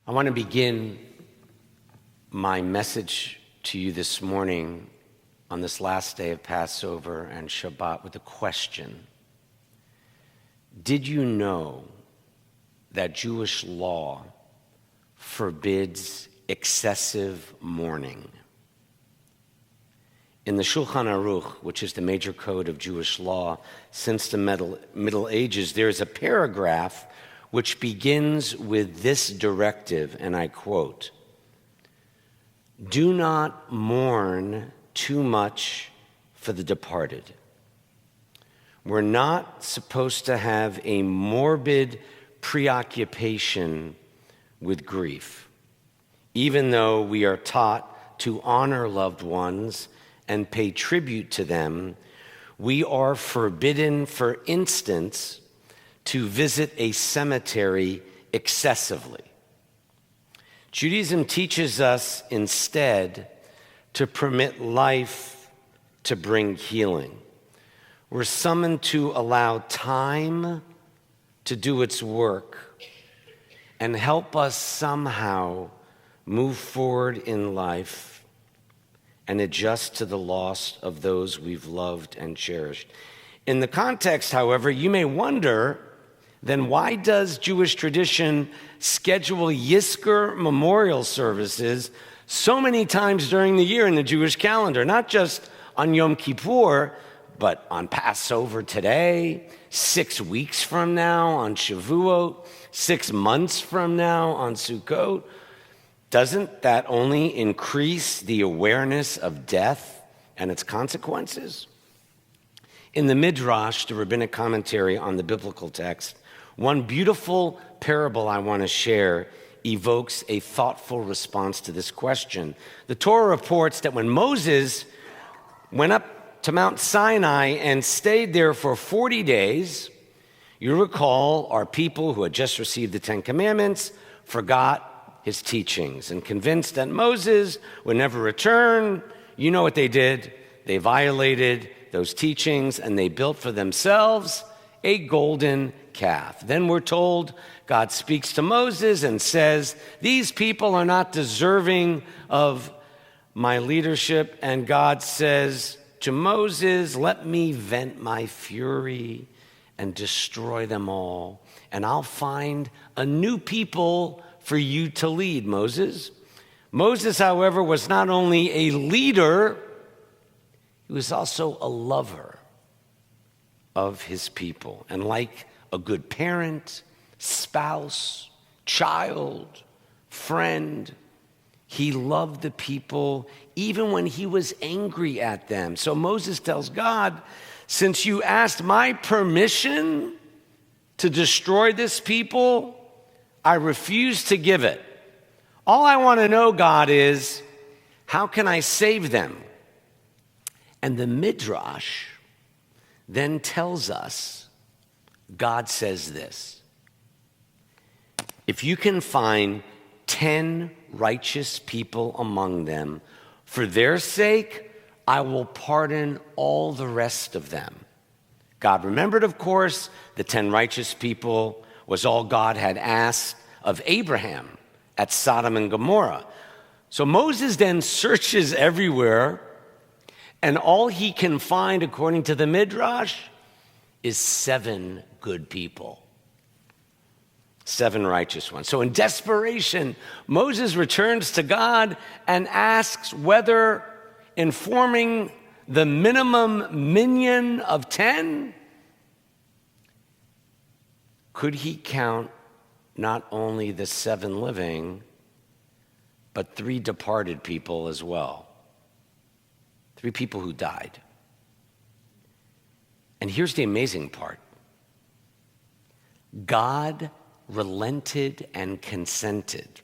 I want to begin my message to you this morning on this last day of Passover and Shabbat with a question. Did you know that Jewish law forbids excessive mourning? In the Shulchan Aruch, which is the major code of Jewish law since the Middle Ages, there is a paragraph which begins with this directive, and I quote, "Do not mourn too much for the departed." We're not supposed to have a morbid preoccupation with grief, even though we are taught to honor loved ones and pay tribute to them. We are forbidden, for instance, to visit a cemetery excessively. Judaism teaches us instead to permit life to bring healing. We're summoned to allow time to do its work and help us somehow move forward in life and adjust to the loss of those we've loved and cherished. In the context, however, you may wonder, then why does Jewish tradition schedule Yizkor memorial services so many times during the year in the Jewish calendar? Not just on Yom Kippur, but on Passover today, 6 weeks from now on Shavuot, 6 months from now on Sukkot. Doesn't that only increase the awareness of death and its consequences? In the Midrash, the rabbinic commentary on the biblical text, one beautiful parable I want to share evokes a thoughtful response to this question. The Torah reports that when Moses went up to Mount Sinai and stayed there for 40 days, you recall our people who had just received the Ten Commandments forgot his teachings, and convinced that Moses would never return, you know what they did. They violated those teachings and they built for themselves a golden calf. Then we're told God speaks to Moses and says, "These people are not deserving of my leadership." And God says to Moses, "Let me vent my fury and destroy them all, and I'll find a new people for you to lead, Moses." Moses, however, was not only a leader, he was also a lover of his people. And like a good parent, spouse, child, friend, he loved the people even when he was angry at them. So Moses tells God, "Since you asked my permission to destroy this people, I refuse to give it. All I want to know, God, is how can I save them?" And the Midrash then tells us, God says this: "If you can find 10 righteous people among them, for their sake, I will pardon all the rest of them." God remembered, of course, the 10 righteous people was all God had asked of Abraham at Sodom and Gomorrah. So Moses then searches everywhere, and all he can find, according to the Midrash, is 7 good people. 7 righteous ones. So in desperation, Moses returns to God and asks whether, in forming the minimum minyan of 10, could he count not only the 7 living, but 3 departed people as well. 3 people who died. And here's the amazing part. God relented and consented.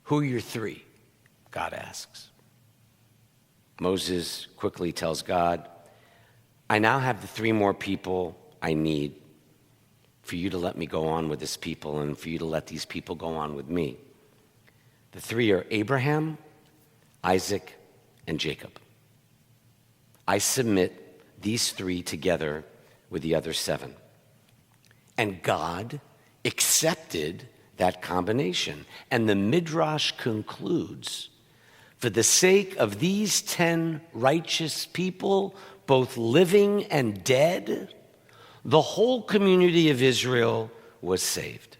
"Who are your 3? God asks. Moses quickly tells God, "I now have the 3 more people I need for you to let me go on with this people and for you to let these people go on with me. The 3 are Abraham, Isaac, and Jacob. I submit these 3 together with the other 7. And God accepted that combination. And the Midrash concludes, for the sake of these 10 righteous people, both living and dead, the whole community of Israel was saved.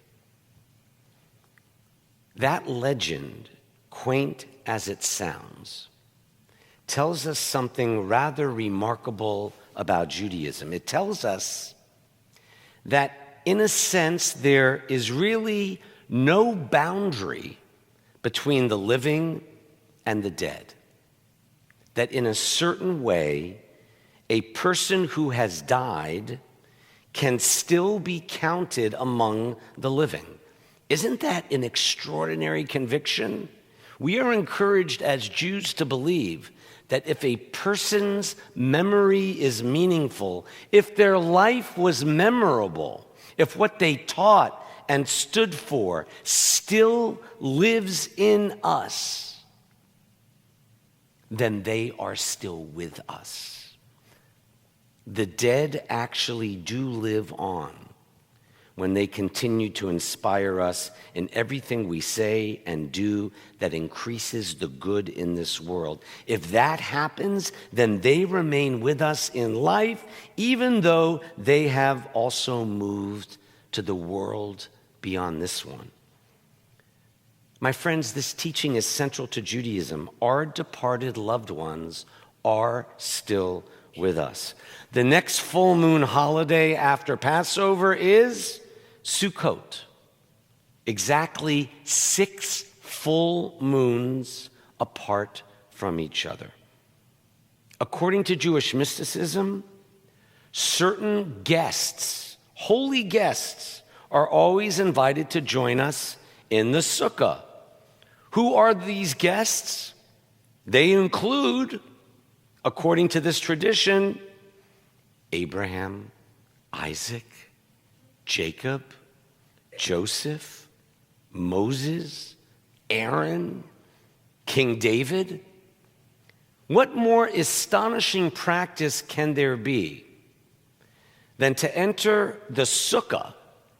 That legend, quaint as it sounds, tells us something rather remarkable about Judaism. It tells us that, in a sense, there is really no boundary between the living and the dead. That in a certain way, a person who has died can still be counted among the living. Isn't that an extraordinary conviction? We are encouraged as Jews to believe that if a person's memory is meaningful, if their life was memorable, if what they taught and stood for still lives in us, then they are still with us. The dead actually do live on when they continue to inspire us in everything we say and do that increases the good in this world. If that happens, then they remain with us in life, even though they have also moved to the world beyond this one. My friends, this teaching is central to Judaism. Our departed loved ones are still with us. The next full moon holiday after Passover is Sukkot. Exactly 6 full moons apart from each other. According to Jewish mysticism, certain guests, holy guests, are always invited to join us in the sukkah. Who are these guests? They include, according to this tradition, Abraham, Isaac, Jacob, Joseph, Moses, Aaron, King David. What more astonishing practice can there be than to enter the sukkah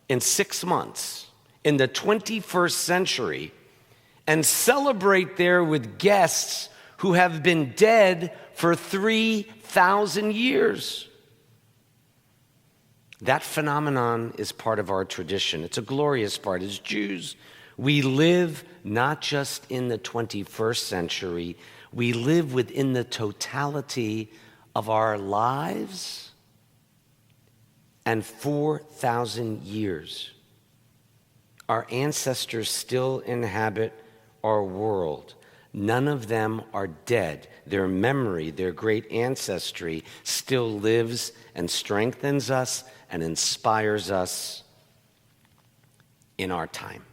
in 6 months in the 21st century and celebrate there with guests who have been dead for 3,000 years? That phenomenon is part of our tradition. It's a glorious part. As Jews, we live not just in the 21st century, we live within the totality of our lives and 4,000 years. Our ancestors still inhabit our world. None of them are dead. Their memory, their great ancestry still lives and strengthens us and inspires us in our time.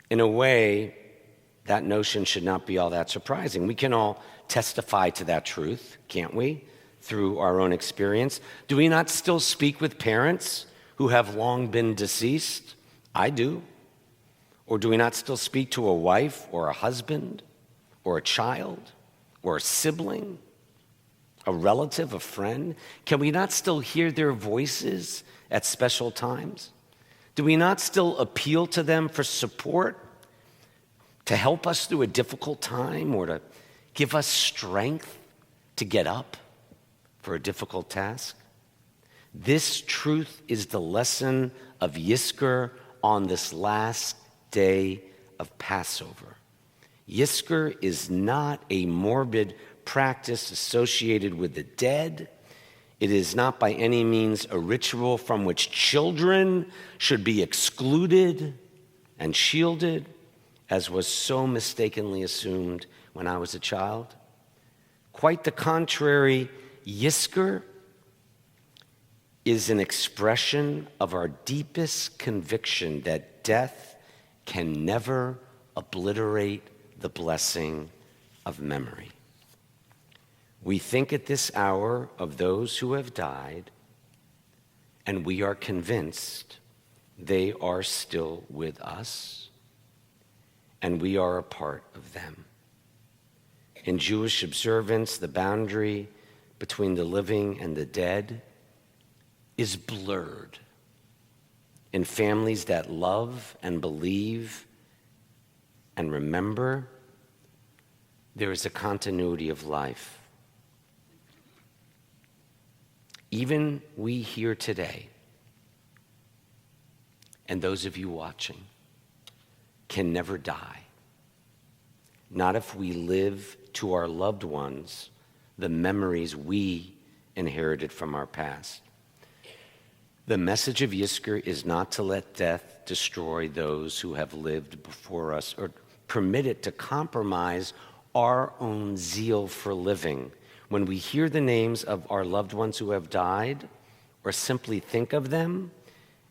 In a way, that notion should not be all that surprising. We can all testify to that truth, can't we, through our own experience? Do we not still speak with parents who have long been deceased? I do. Or do we not still speak to a wife or a husband or a child or a sibling, a relative, a friend? Can we not still hear their voices at special times? Do we not still appeal to them for support, to help us through a difficult time or to give us strength to get up for a difficult task? This truth is the lesson of Yizkor on this last day of Passover. Yizkor is not a morbid practice associated with the dead. It is not by any means a ritual from which children should be excluded and shielded, as was so mistakenly assumed when I was a child. Quite the contrary, Yizkor is an expression of our deepest conviction that death can never obliterate the blessing of memory. We think at this hour of those who have died, and we are convinced they are still with us, and we are a part of them. In Jewish observance, the boundary between the living and the dead is blurred. in families that love and believe and remember, there is a continuity of life. Even we here today, and those of you watching, can never die. Not if we live to our loved ones the memories we inherited from our past. The message of Yizkor is not to let death destroy those who have lived before us or permit it to compromise our own zeal for living. When we hear the names of our loved ones who have died, or simply think of them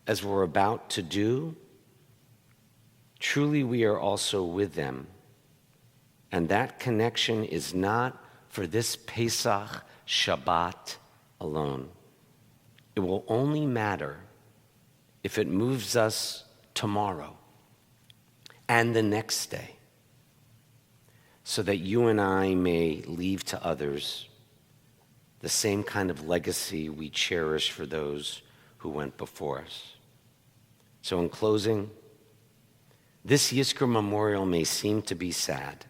as we're about to do, truly we are also with them. And that connection is not for this Pesach Shabbat alone. It will only matter if it moves us tomorrow and the next day, so that you and I may leave to others the same kind of legacy we cherish for those who went before us. So in closing, this Yizkor memorial may seem to be sad,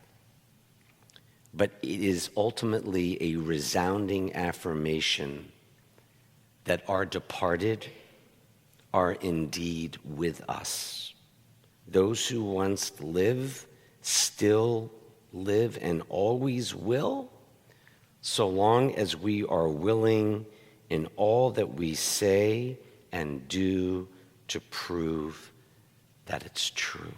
but it is ultimately a resounding affirmation that our departed are indeed with us. Those who once live, still live, and always will, so long as we are willing in all that we say and do to prove that it's true.